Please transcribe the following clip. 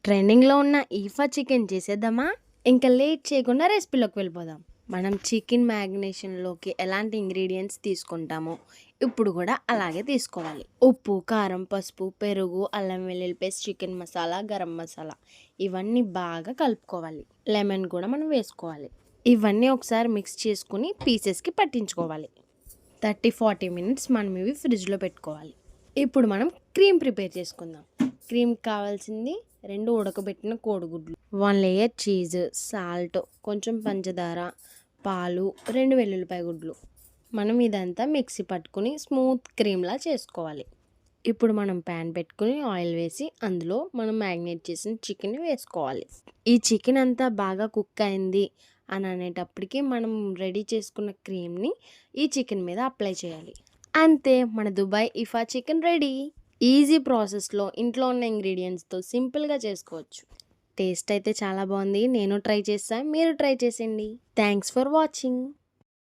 ట్రెండింగ్‌లో ఉన్న ఈఫా చికెన్ చేసేద్దామా? ఇంకా లేట్ చేయకుండా రెసిపీలోకి వెళ్ళిపోదాం. మనం చికెన్ మ్యాగ్నేషన్‌లోకి ఎలాంటి ఇంగ్రీడియెంట్స్ తీసుకుంటామో, ఇప్పుడు కూడా అలాగే తీసుకోవాలి. ఉప్పు, కారం, పసుపు, పెరుగు, అల్లం వెల్లుల్లి పేస్ట్, చికెన్ మసాలా, గరం మసాలా ఇవన్నీ బాగా కలుపుకోవాలి. లెమన్ కూడా మనం వేసుకోవాలి. ఇవన్నీ ఒకసారి మిక్స్ చేసుకుని పీసెస్‌కి పట్టించుకోవాలి. 30-40 మినిట్స్ మనం ఇవి ఫ్రిడ్జ్‌లో పెట్టుకోవాలి. ఇప్పుడు మనం క్రీమ్ ప్రిపేర్ చేసుకుందాం. క్రీమ్‌కి కావాల్సింది 2 ఉడకబెట్టిన కోడిగుడ్లు, 1 లేయర్ చీజ్, సాల్ట్, కొంచెం పంచదార, పాలు, 2 వెల్లుల్లిపాయ గుడ్లు. మనం ఇదంతా మిక్సీ పట్టుకుని స్మూత్ క్రీమ్‌లా చేసుకోవాలి. ఇప్పుడు మనం ప్యాన్ పెట్టుకుని ఆయిల్ వేసి అందులో మనం మ్యాగ్నేట్ చేసిన చికెన్ వేసుకోవాలి. ఈ చికెన్ అంతా బాగా కుక్ అయింది అని అనేటప్పటికి మనం రెడీ చేసుకున్న క్రీమ్‌ని ఈ చికెన్ మీద అప్లై చేయాలి. అంతే, మన దుబాయ్ ఇఫా చికెన్ రెడీ. ఈజీ ప్రాసెస్‌లో ఇంట్లో ఉన్న ఇంగ్రీడియెంట్స్‌తో సింపుల్‌గా చేసుకోవచ్చు. టేస్ట్ అయితే చాలా బాగుంది. నేను ట్రై చేశా. మీరు ట్రై చేసేయండి. Thanks for watching.